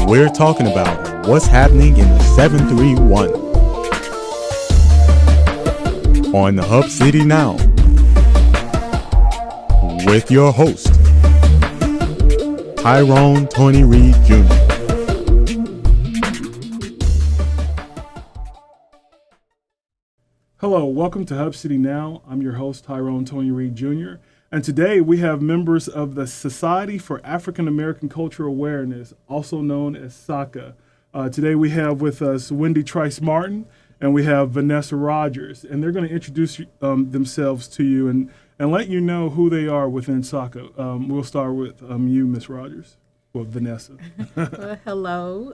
we're talking about what's happening in the 731 on the Hub City Now with your host, Tyrone Tony Reed Jr. Hello, welcome to Hub City Now. I'm your host, Tyrone Tony Reed Jr. And today we have members of the Society for African American Cultural Awareness, also known as SAACA. Today we have with us Wendy Trice Martin and we have Vanessa Rogers. And they're going to introduce themselves to you and let you know who they are within SAACA. We'll start with you, Miss Rogers, or Vanessa. Well, hello.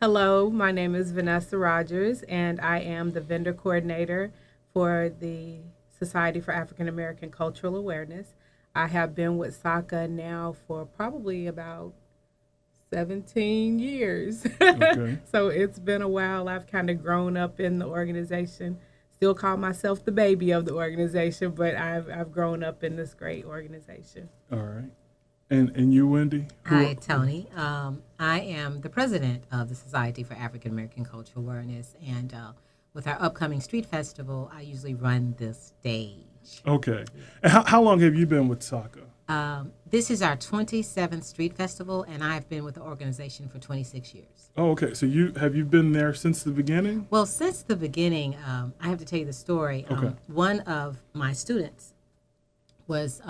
Hello, my name is Vanessa Rogers, and I am the vendor coordinator for the Society for African American Cultural Awareness. I have been with SAACA now for probably about 17 years. Okay. So it's been a while. I've kind of grown up in the organization. Still call myself the baby of the organization, but I've grown up in this great organization. All right. And you, Wendy? Hi, Tony. I am the president of the Society for African American Cultural Awareness, and with our upcoming street festival, I usually run the stage. Okay. And how long have you been with SAACA? This is our 27th street festival, and I've been with the organization for 26 years. Oh, okay. So have you been there since the beginning? Well, since the beginning, I have to tell you the story. Okay. One of my students was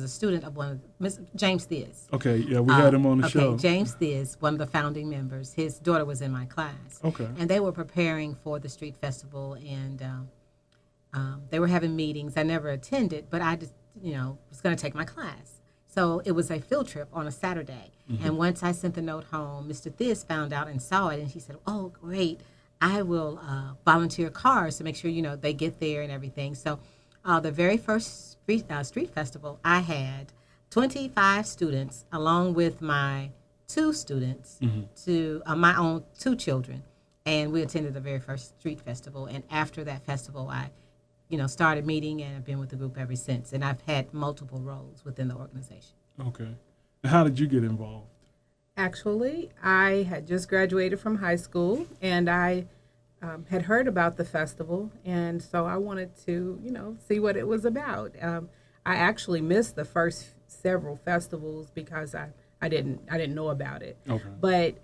a student of James Thies. Okay, yeah, we had him on the show. Okay, James Thies, one of the founding members. His daughter was in my class. Okay. And they were preparing for the street festival, and they were having meetings. I never attended, but I just, was going to take my class. So it was a field trip on a Saturday. Mm-hmm. And once I sent the note home, Mr. Thies found out and saw it, and he said, "Oh, great, I will volunteer cars to make sure, they get there and everything." So the very first street festival, I had 25 students along with my two students to my own two children, and we attended the very first street festival. And after that festival, I started meeting, and I've been with the group ever since, and I've had multiple roles within the organization. Okay. And how did you get involved? Actually, I had just graduated from high school, and I had heard about the festival, and so I wanted to, see what it was about. I actually missed the first several festivals because I didn't know about it. Okay. But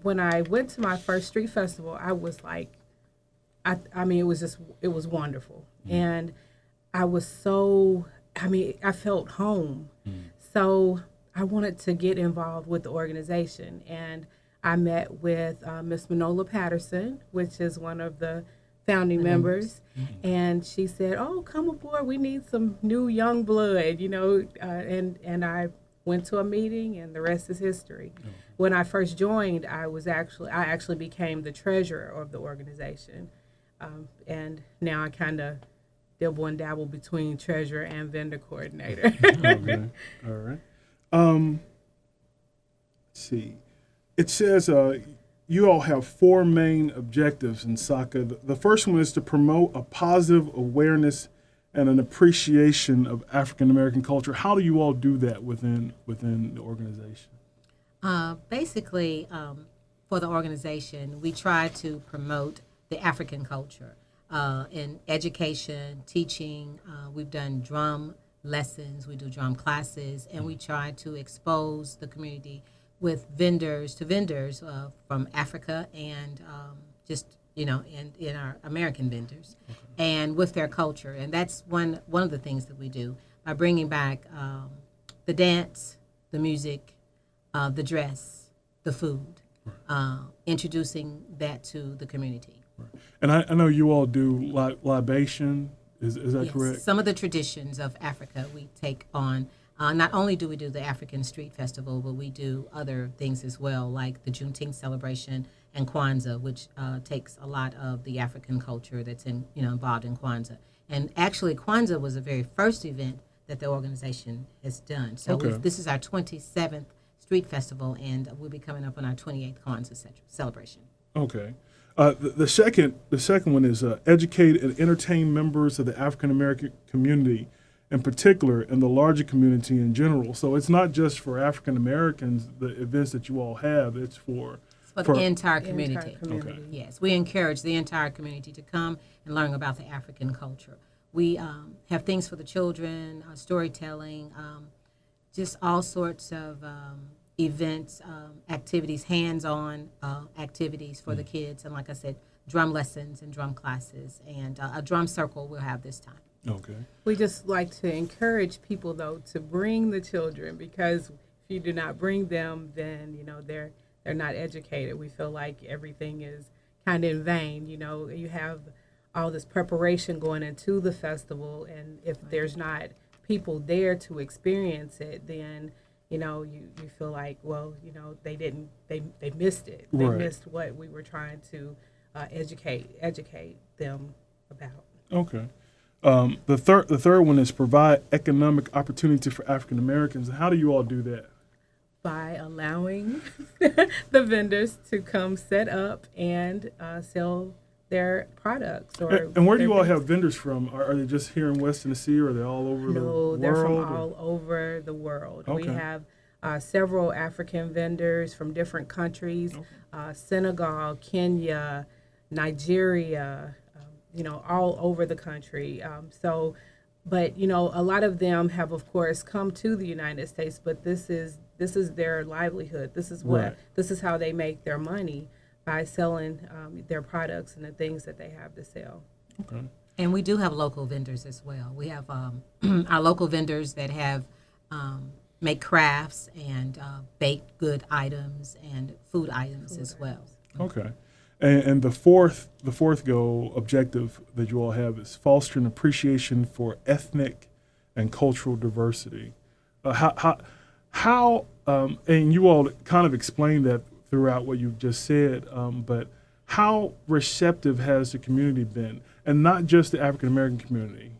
when I went to my first street festival, I was like, it was wonderful, and I was I felt home. So I wanted to get involved with the organization, and I met with Miss Manola Patterson, which is one of the founding members, and she said, "Oh, come aboard. We need some new young blood," and I went to a meeting, and the rest is history. When I first joined, I actually became the treasurer of the organization, and now I kind of dibble and dabble between treasurer and vendor coordinator. Okay. All right. Let's see. It says you all have four main objectives in SAACA. The first one is to promote a positive awareness and an appreciation of African American culture. How do you all do that within the organization? Basically, for the organization, we try to promote the African culture in education, teaching. We've done drum lessons, we do drum classes, and we try to expose the community with vendors from Africa and and in our American vendors, and with their culture. And that's one of the things that we do by bringing back the dance, the music, the dress, the food, introducing that to the community. Right. And I know you all do libation. Is that yes, correct? Some of the traditions of Africa we take on. Not only do we do the African Street Festival, but we do other things as well, like the Juneteenth celebration and Kwanzaa, which takes a lot of the African culture that's involved in Kwanzaa. And actually, Kwanzaa was the very first event that the organization has done. So this is our 27th Street Festival, and we'll be coming up on our 28th Kwanzaa celebration. Okay. The second one is educate and entertain members of the African American community in particular and the larger community in general. So it's not just for African Americans, the events that you all have, it's for the entire community. Okay. Yes, we encourage the entire community to come and learn about the African culture. We have things for the children, storytelling, just all sorts of events, activities, hands-on activities for the kids. And like I said, drum lessons and drum classes, and a drum circle we'll have this time. Okay. We just like to encourage people, though, to bring the children, because if you do not bring them, then, they're not educated. We feel like everything is kind of in vain. You have all this preparation going into the festival, and if there's not people there to experience it, then you feel like, well, they missed it. They Right. missed what we were trying to educate them about. Okay. The third one is provide economic opportunity for African Americans. How do you all do that? By allowing the vendors to come set up and sell their products. And where do you all have vendors from? Are they just here in West Tennessee, or are they all over the world? No, they're from all over the world. Okay. We have several African vendors from different countries, Senegal, Kenya, Nigeria, all over the country. But a lot of them have, of course, come to the United States, but this is their livelihood. This is how they make their money, by selling their products and the things that they have to sell. Okay. And we do have local vendors as well. We have our local vendors that have make crafts and baked good items and food items as well. Okay. And the fourth objective that you all have is fostering appreciation for ethnic and cultural diversity. How and you all kind of explained that throughout what you've just said, but how receptive has the community been, and not just the African American community,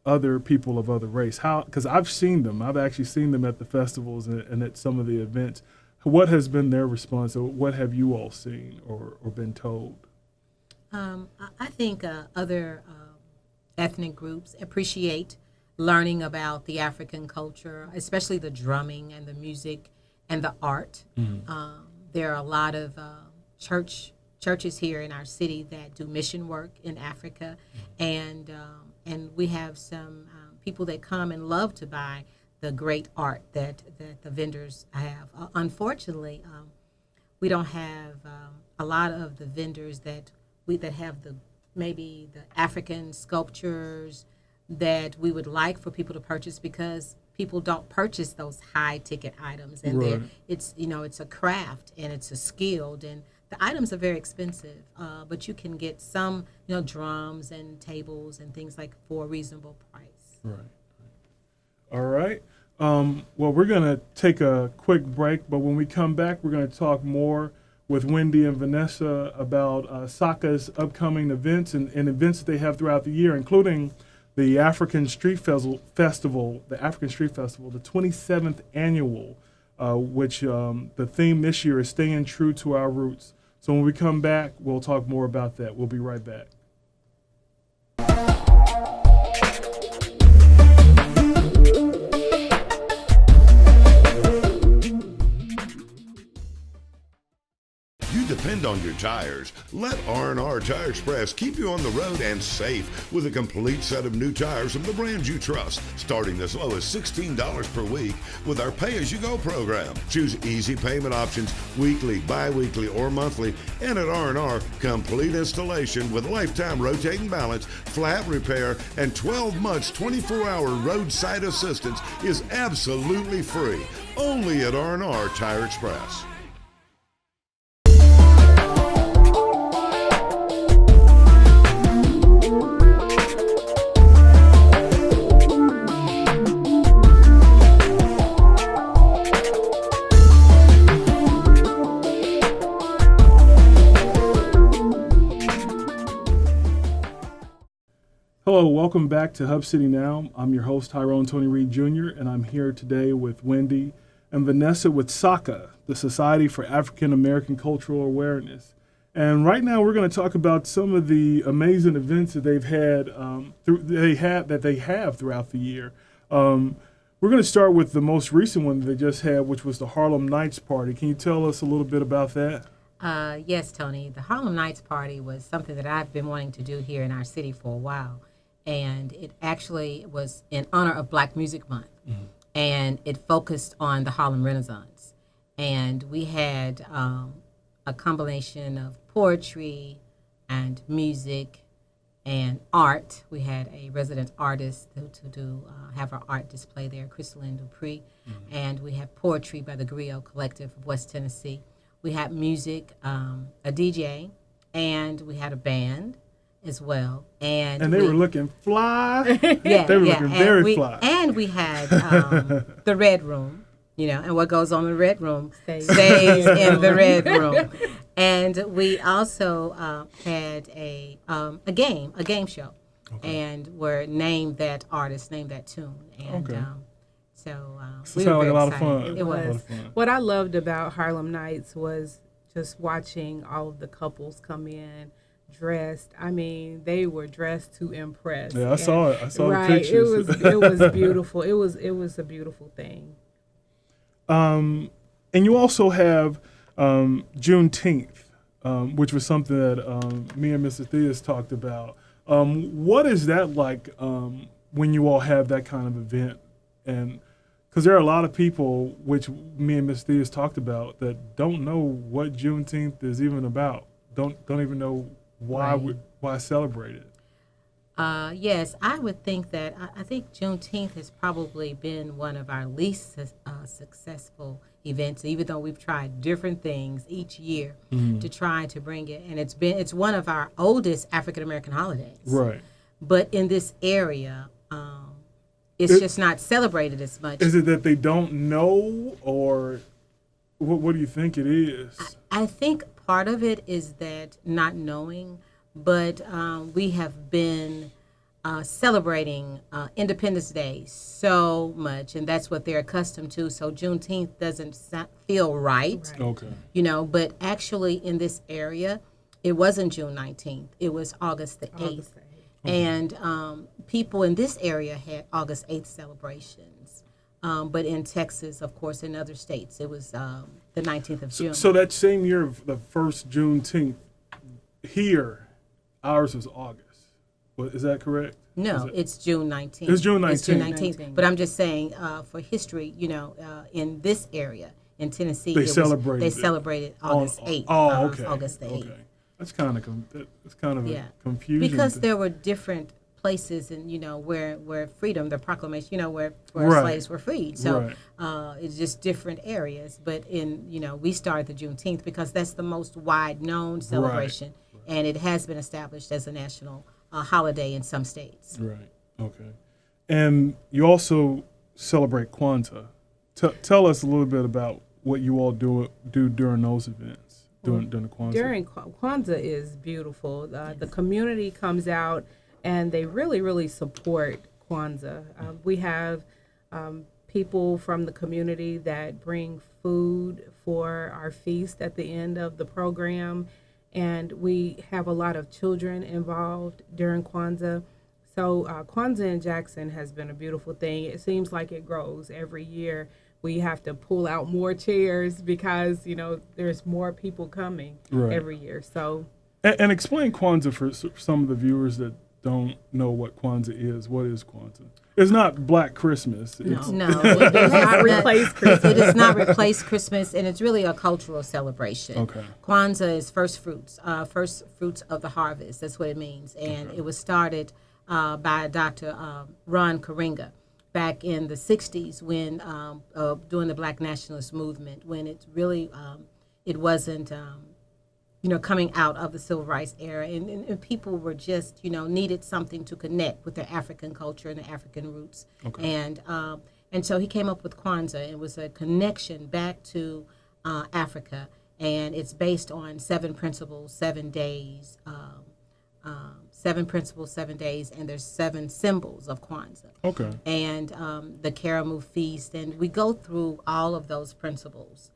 other people of other race? Because I've actually seen them at the festivals and at some of the events. What has been their response, or what have you all seen or been told? I think other ethnic groups appreciate learning about the African culture, especially the drumming and the music and the art. Mm-hmm. There are a lot of churches here in our city that do mission work in Africa, and we have some people that come and love to buy the great art that the vendors have. Unfortunately, we don't have a lot of the vendors that have maybe the African sculptures that we would like for people to purchase, because people don't purchase those high ticket items, and Right. it's a craft and it's a skilled, and the items are very expensive, but you can get some drums and tables and things like for a reasonable price. Right. All right. Well, we're going to take a quick break, but when we come back, we're going to talk more with Wendy and Vanessa about SAACA's upcoming events and events that they have throughout the year, including the African Street Festival, the 27th annual, which the theme this year is staying true to our roots. So when we come back, we'll talk more about that. We'll be right back. Depend on your tires. Let R&R Tire Express keep you on the road and safe with a complete set of new tires from the brands you trust, starting as low as $16 per week with our pay-as-you-go program. Choose easy payment options, weekly, bi-weekly, or monthly, and at R&R, complete installation with lifetime rotating balance, flat repair, and 12 months 24-hour roadside assistance is absolutely free. Only at R&R Tire Express. Hello, welcome back to Hub City Now. I'm your host, Tyrone Tony Reed Jr., and I'm here today with Wendy and Vanessa with SAACA, the Society for African American Cultural Awareness. And right now we're going to talk about some of the amazing events that they've had, they have throughout the year. We're going to start with the most recent one that they just had, which was the Harlem Nights Party. Can you tell us a little bit about that? Yes, Tony. The Harlem Nights Party was something that I've been wanting to do here in our city for a while. And it actually was in honor of Black Music Month. Mm-hmm. And it focused on the Harlem Renaissance. And we had a combination of poetry and music and art. We had a resident artist to have our art display there, Crystalline Dupree. Mm-hmm. And we had poetry by the Griot Collective of West Tennessee. We had music, a DJ, and we had a band as well. And they were looking fly. Yeah, they were looking very fly. And we had the Red Room, and what goes on in the Red Room stays in the Red Room. And we also had a game show, and were named that artist, named that tune. And so we were very like a lot excited. of fun. It was. What I loved about Harlem Nights was just watching all of the couples come in dressed. I mean, they were dressed to impress. Yeah, I saw it. I saw the pictures. It was beautiful. It was a beautiful thing. And you also have Juneteenth, which was something that me and Mr. Theus talked about. What is that like when you all have that kind of event? And because there are a lot of people, which me and Ms. Theus talked about, that don't know what Juneteenth is even about. Don't even know why celebrate it. Yes, I would think that. I think Juneteenth has probably been one of our least successful events, even though we've tried different things each year to try to bring it. And it's one of our oldest African American holidays. Right. But in this area, it's just not celebrated as much. Is it that they don't know, or what do you think it is? I think part of it is that not knowing, but we have been celebrating Independence Day so much, and that's what they're accustomed to. So Juneteenth doesn't feel right. Okay. But actually in this area, it wasn't June 19th. It was August the 8th. And people in this area had August 8th celebrations. But in Texas, of course, in other states, it was the 19th of June. So that same year, the first Juneteenth, here, ours was August. Is that correct? No, it's June 19th. It's June 19th. It's June 19th. But I'm just saying, for history, in this area, in Tennessee, they celebrated August 8th. Oh, okay. August the 8th. Okay. That's kind of a confusion. Because there were different places, and where freedom, the proclamation, where slaves were freed. So it's just different areas. But we started the Juneteenth because that's the most wide known celebration, and it has been established as a national holiday in some states. Right. Okay. And you also celebrate Kwanzaa. Tell us a little bit about what you all do during those events. During the Kwanzaa. During Kwanzaa is beautiful. The community comes out and they really, really support Kwanzaa. We have people from the community that bring food for our feast at the end of the program, and we have a lot of children involved during Kwanzaa. So Kwanzaa in Jackson has been a beautiful thing. It seems like it grows every year. We have to pull out more chairs because, there's more people coming every year. So, and explain Kwanzaa for some of the viewers that don't know what Kwanzaa is. What is Kwanzaa? It's not Black Christmas. No, it does not replace Christmas. It does not replace Christmas, and it's really a cultural celebration. Okay. Kwanzaa is first fruits of the harvest. That's what it means, and it was started by Dr. Ron Karenga back in the 60s when during the Black nationalist movement, when it really it wasn't coming out of the civil rights era, and people were just needed something to connect with their African culture and their African roots. Okay. And so he came up with Kwanzaa. It was a connection back to Africa, and it's based on 7 principles, 7 days. 7 principles, 7 days, and there's 7 symbols of Kwanzaa. Okay. And the Karamu feast, and we go through all of those principles,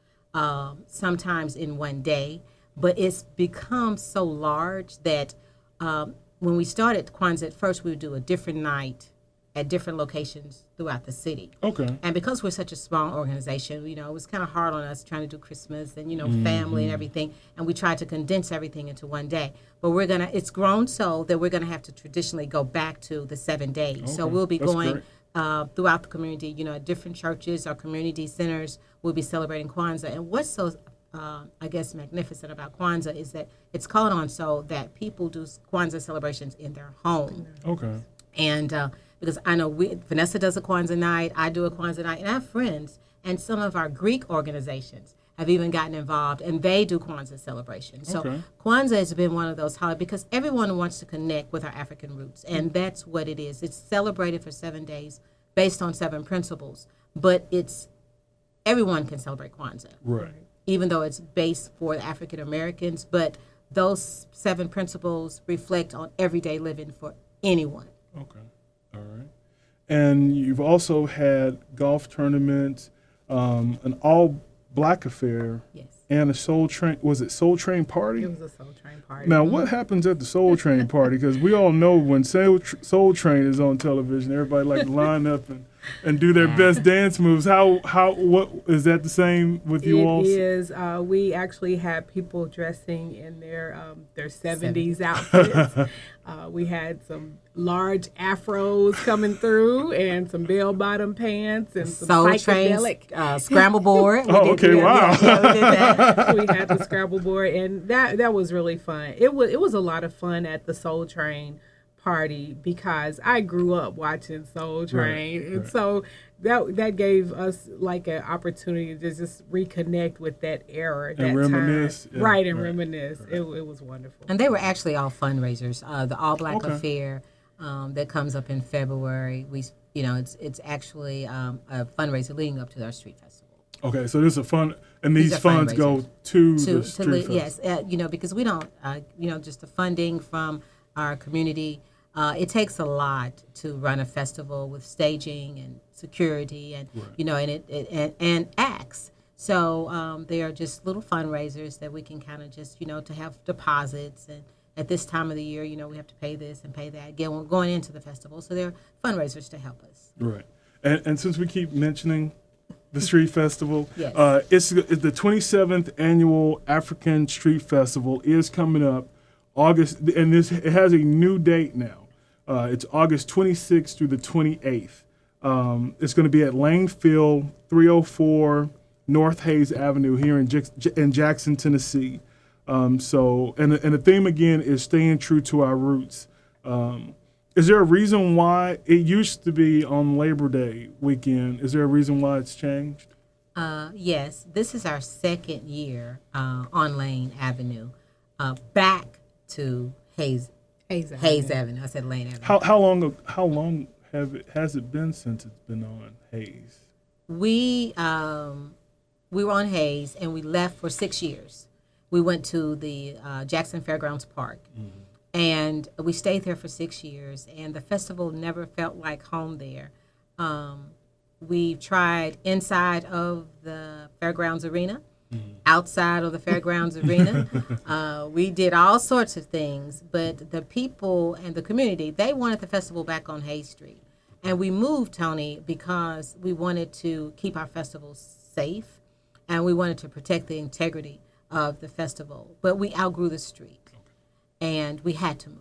sometimes in one day, but it's become so large that when we started Kwanzaa at first, we would do a different night at different locations throughout the city. Okay. And because we're such a small organization, it was kind of hard on us trying to do Christmas and, family and everything. And we tried to condense everything into one day. But it's grown so that we're going to have to traditionally go back to the 7 days. Okay. So we'll be That's going great. throughout the community, at different churches or community centers. We'll be celebrating Kwanzaa. And what's so, magnificent about Kwanzaa is that it's called on so that people do Kwanzaa celebrations in their home. Okay. And because I know Vanessa does a Kwanzaa night, I do a Kwanzaa night, and I have friends, and some of our Greek organizations have even gotten involved, and they do Kwanzaa celebrations. So Okay. Kwanzaa has been one of those holidays because everyone wants to connect with our African roots, and that's what it is. It's celebrated for 7 days based on 7 principles, but everyone can celebrate Kwanzaa. Right. Even though it's based for the African Americans, but those 7 principles reflect on everyday living for anyone. Okay. All right. And you've also had golf tournaments, an all-black affair, Yes. and a Soul Train. Was it Soul Train party? It was a Soul Train party. Now, what happens at the Soul Train party? Because we all know when Soul Train is on television, everybody like to line up and do their best dance moves. What is that the same with you all? It is. We actually had people dressing in their 70s outfits. We had some large afros coming through and some bell-bottom pants and some Soul Train, psychedelic. scramble board. Oh, okay, wow. Yeah, we did that. We had the Scrabble board, and that was really fun. It was a lot of fun at the Soul Train party because I grew up watching Soul Train, and so that gave us like an opportunity to just reconnect with that era, that reminisce. time, Yeah, and right, reminisce. It was wonderful. And they were actually all fundraisers. The All Black Okay. Affair that comes up in February. It's actually a fundraiser leading up to our street festival. Okay, so this is a fun, and these are funds go to the street festival. Yes, because we don't, just the funding from our community. It takes a lot to run a festival with staging and security and and acts. So they are just little fundraisers that we can kind of just to have deposits, and at this time of the year we have to pay this and pay that. Again, we're going into the festival, so they're fundraisers to help us. Right, and since we keep mentioning the street festival, Yes. It's the 27th annual African Street Festival is coming up August, and it has a new date now. It's August 26th through the 28th. It's going to be at Langfield 304 North Hayes Avenue here in Jackson, Tennessee. And the theme again is staying true to our roots. Is there a reason why it used to be on Labor Day weekend? Is there a reason why it's changed? Yes, this is our second year on Lane Avenue, back to Hayes Avenue. I said Lane Avenue. How long has it been since it's been on Hayes? We were on Hayes and we left for 6 years. We went to the Jackson Fairgrounds Park, and we stayed there for 6 years. And the festival never felt like home there. We tried inside of the Fairgrounds Arena, outside of the Fairgrounds Arena. We did all sorts of things, but the people and the community, they wanted the festival back on Hayes Street. And we moved, Tony, because we wanted to keep our festivals safe and we wanted to protect the integrity of the festival. But we outgrew the street and we had to move.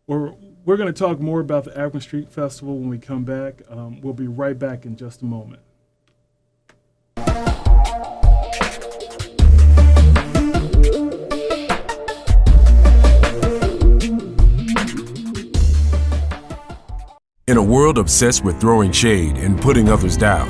We're going to talk more about the African Street Festival when we come back. We'll be right back in just a moment. In a world obsessed with throwing shade and putting others down,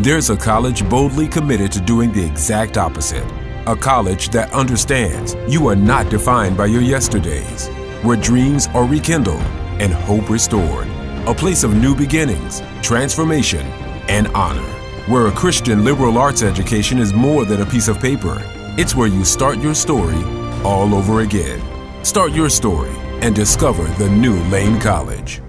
there's a college boldly committed to doing the exact opposite. A college that understands you are not defined by your yesterdays, where dreams are rekindled and hope restored. A place of new beginnings, transformation, and honor. Where a Christian liberal arts education is more than a piece of paper. It's where you start your story all over again. Start your story and discover the new Lane College.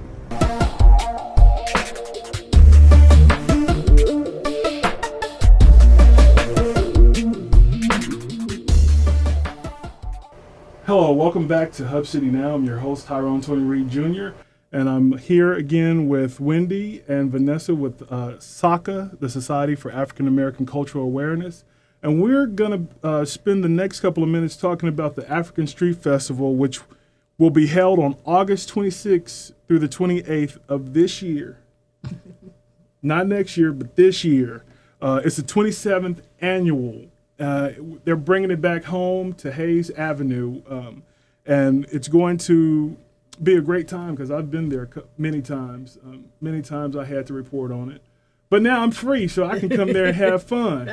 Hello, welcome back to Hub City Now. I'm your host, Tyrone Tony Reed Jr., And I'm here again with Wendy and Vanessa with SAACA, the Society for African American Cultural Awareness. And we're going to spend the next couple of minutes talking about the African Street Festival, which will be held on August 26th through the 28th of this year. Not next year, but this year. It's the 27th annual. They're bringing it back home to Hayes Avenue. And it's going to be a great time because I've been there many times. Many times I had to report on it. But now I'm free, so I can come there and have fun.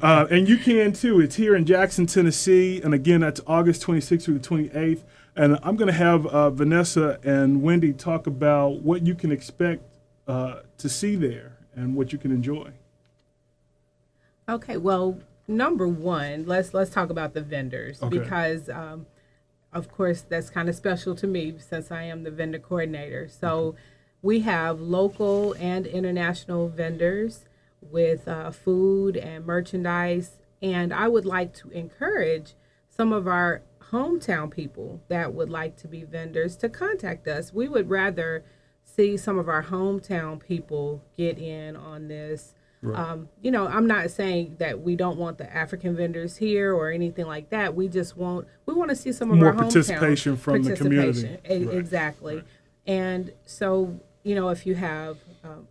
And you can too. It's here in Jackson, Tennessee. And again, that's August 26th through the 28th. And I'm going to have Vanessa and Wendy talk about what you can expect to see there and what you can enjoy. Okay, well, number one, let's talk about the vendors because, of course, that's kind of special to me since I am the vendor coordinator. So we have local and international vendors with food and merchandise, and I would like to encourage some of our hometown people that would like to be vendors to contact us. We would rather see some of our hometown people get in on this. Right. I'm not saying that we don't want the African vendors here or anything like that. We want to see some of more our participation hometown from the community. Exactly. Right. And so, if you have,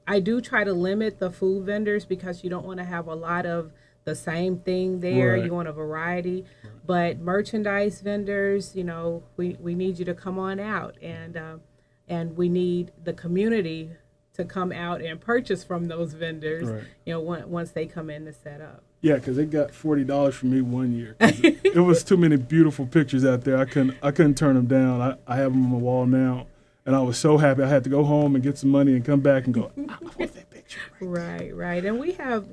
I do try to limit the food vendors because you don't want to have a lot of the same thing there. Right. You want a variety. Right. But merchandise vendors, we need you to come on out, and we need the community to come out and purchase from those vendors, right. Once they come in to set up. Yeah, because they got $40 from me one year. It was too many beautiful pictures out there. I couldn't turn them down. I have them on my wall now, and I was so happy. I had to go home and get some money and come back and go, I want that picture. Right. And we have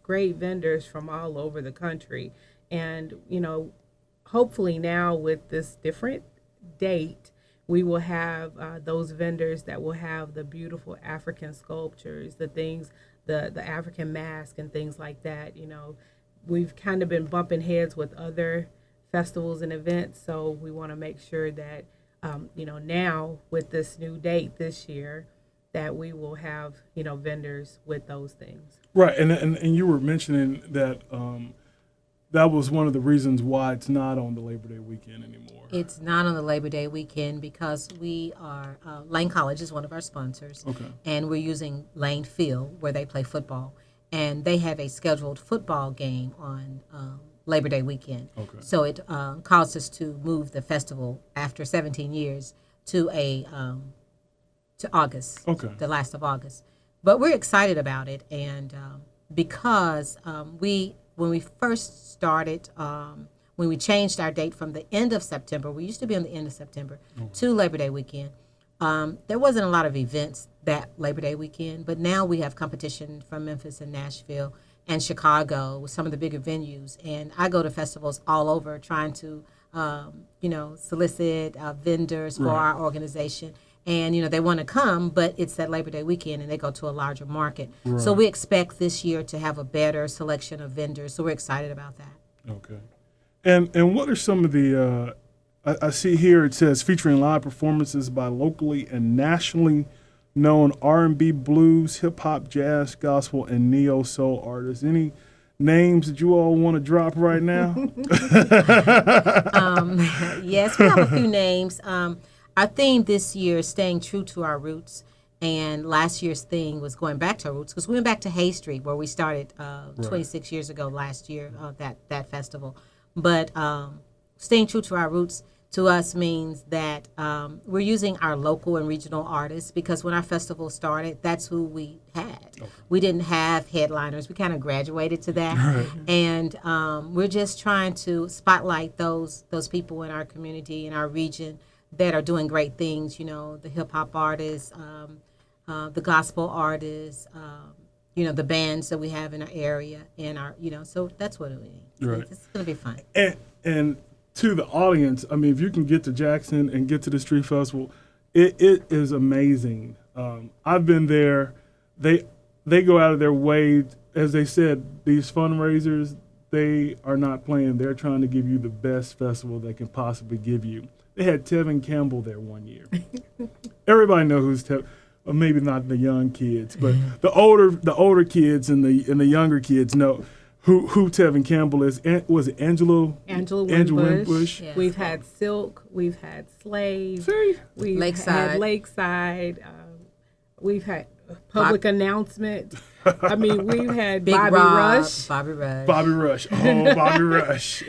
great vendors from all over the country, and hopefully now with this different date, we will have those vendors that will have the beautiful African sculptures, the things, the African mask and things like that. We've kind of been bumping heads with other festivals and events, so we want to make sure that, now with this new date this year, that we will have, vendors with those things. Right, and you were mentioning that that was one of the reasons why it's not on the Labor Day weekend anymore. It's not on the Labor Day weekend because we are, Lane College is one of our sponsors. Okay. And we're using Lane Field where they play football. And they have a scheduled football game on Labor Day weekend. Okay. So it caused us to move the festival after 17 years to August, the last of August. But we're excited about it. And because when we first started, when we changed our date from the end of September, we used to be on the end of September, to Labor Day weekend, there wasn't a lot of events that Labor Day weekend, but now we have competition from Memphis and Nashville and Chicago with some of the bigger venues. And I go to festivals all over trying to, solicit vendors for our organization. And, they want to come, but it's that Labor Day weekend, and they go to a larger market. Right. So we expect this year to have a better selection of vendors. So we're excited about that. Okay. And what are some of the, I see here it says featuring live performances by locally and nationally known R&B, blues, hip-hop, jazz, gospel, and neo-soul artists. Any names that you all want to drop right now? Yes, we have a few names. Our theme this year is staying true to our roots, and last year's theme was going back to our roots because we went back to Hay Street where we started 26 years ago last year, that festival. But staying true to our roots to us means that we're using our local and regional artists because when our festival started, that's who we had. Okay. We didn't have headliners. We kind of graduated to that. Right. And we're just trying to spotlight those people in our community, in our region, that are doing great things, the hip-hop artists, the gospel artists, the bands that we have in our area, and our, so that's what it is. Right. It's going to be fun. And to the audience, I mean, if you can get to Jackson and get to the street festival, it is amazing. I've been there. They go out of their way, as they said, these fundraisers, they are not playing. They're trying to give you the best festival they can possibly give you. They had Tevin Campbell there one year. Everybody know who's Tevin. Or maybe not the young kids, but the older kids and the younger kids know who Tevin Campbell is. Was it Angela Wimbush? Yes. We've had Silk. We've had Slave. See? We've Lakeside. had Lakeside. We've had Public Announcement. I mean, we've had Big Bobby Rob, Rush. Bobby Rush. Bobby Rush. Oh, Bobby Rush.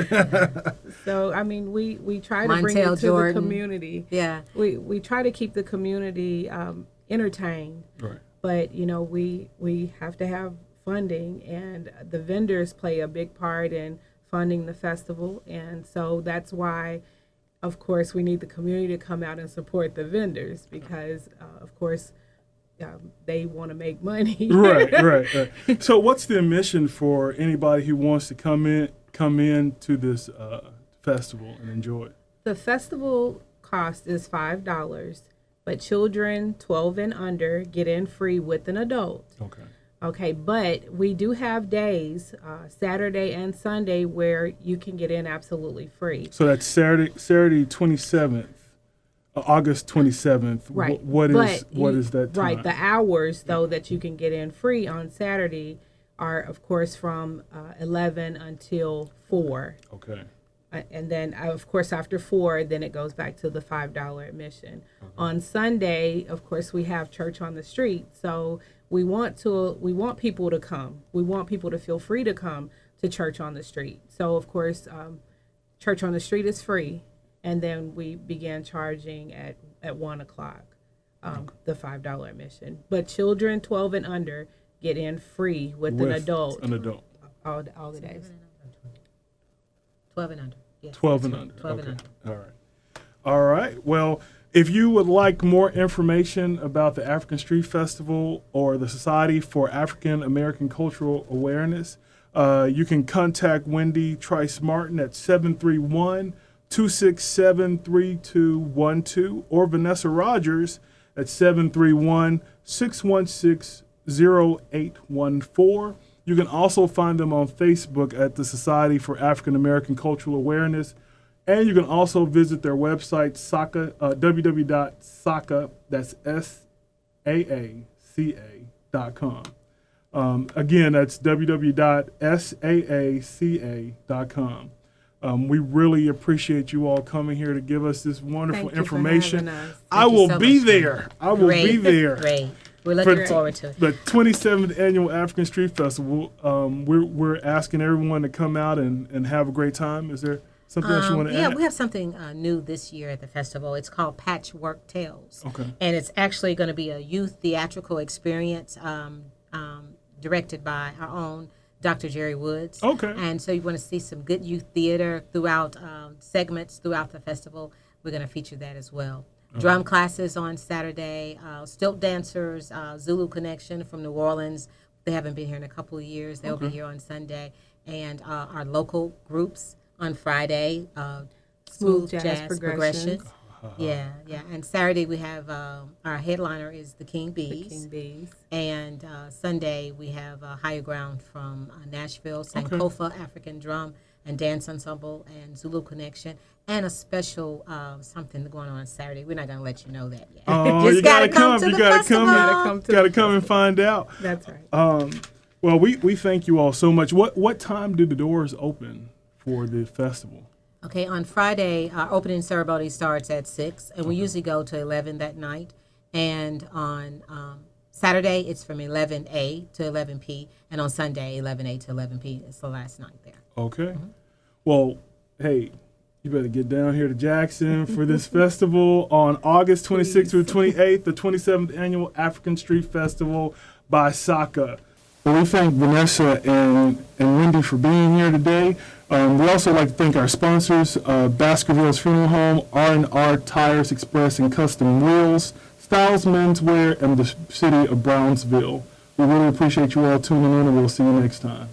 So I mean, we try to bring Montel it to Jordan. the community. Yeah. We try to keep the community entertained. Right. But we have to have funding, and the vendors play a big part in funding the festival, and so that's why, of course, we need the community to come out and support the vendors because, of course, they want to make money. right. So, what's the admission for anybody who wants to come in to this festival and enjoy it? The festival cost is $5, but children 12 and under get in free with an adult. Okay, but we do have days, Saturday and Sunday, where you can get in absolutely free. So that's Saturday 27th, August 27th. Right. What is that time? Right. The hours, though, that you can get in free on Saturday are, of course, from 11 until 4. Okay. And then, of course, after 4, then it goes back to the $5 admission. On Sunday, of course, we have church on the street. So we want people to come. We want people to feel free to come to church on the street. So, of course, church on the street is free. And then we began charging at 1 o'clock, the $5 admission. But children 12 and under get in free with an adult. An adult. All the days. 12 and under. Yes, 12 and that's under. right. 12 Okay. and under. All right. Well, if you would like more information about the African Street Festival or the Society for African American Cultural Awareness, you can contact Wendy Trice Martin at 731-267-3212 or Vanessa Rogers at 731-616-0814. You can also find them on Facebook at the Society for African American Cultural Awareness. And you can also visit their website, SAACA, www.SAACA, that's SAACA.com. Again, that's www.SAACA.com. We really appreciate you all coming here to give us this wonderful Thank you for information. having us. I will so be much, there. I will be there. Great. We're looking For forward to it. the 27th Annual African Street Festival. We're asking everyone to come out and have a great time. Is there something else you want to add? Yeah, we have something new this year at the festival. It's called Patchwork Tales. Okay. And it's actually going to be a youth theatrical experience directed by our own Dr. Jerry Woods. Okay. And so you want to see some good youth theater throughout segments throughout the festival. We're going to feature that as well. Drum classes on Saturday, stilt dancers, Zulu Connection from New Orleans. They haven't been here in a couple of years. They'll be here on Sunday. And our local groups on Friday, Smooth Jazz Progression. Yeah. And Saturday we have our headliner is the King Bees. King Bees. And Sunday we have Higher Ground from Nashville, Sankofa African Drum and Dance Ensemble and Zulu Connection, and a special something going on Saturday. We're not going to let you know that yet. Oh, Just you gotta come. to You the gotta festival. come. Gotta come and find out. That's right. Well, we thank you all so much. What time do the doors open for the festival? Okay, on Friday, our opening ceremony starts at 6, and we usually go to 11 that night. And on Saturday, it's from 11 a to 11 p, and on Sunday, 11 a to 11 p. It's the last night there. Okay. Well, hey, you better get down here to Jackson for this festival on August 26th through 28th, the 27th Annual African Street Festival by SAACA. Well, we thank Vanessa and Wendy for being here today. We also like to thank our sponsors, Baskerville's Funeral Home, R&R Tires Express and Custom Wheels, Styles Menswear, and the City of Brownsville. We really appreciate you all tuning in, and we'll see you next time.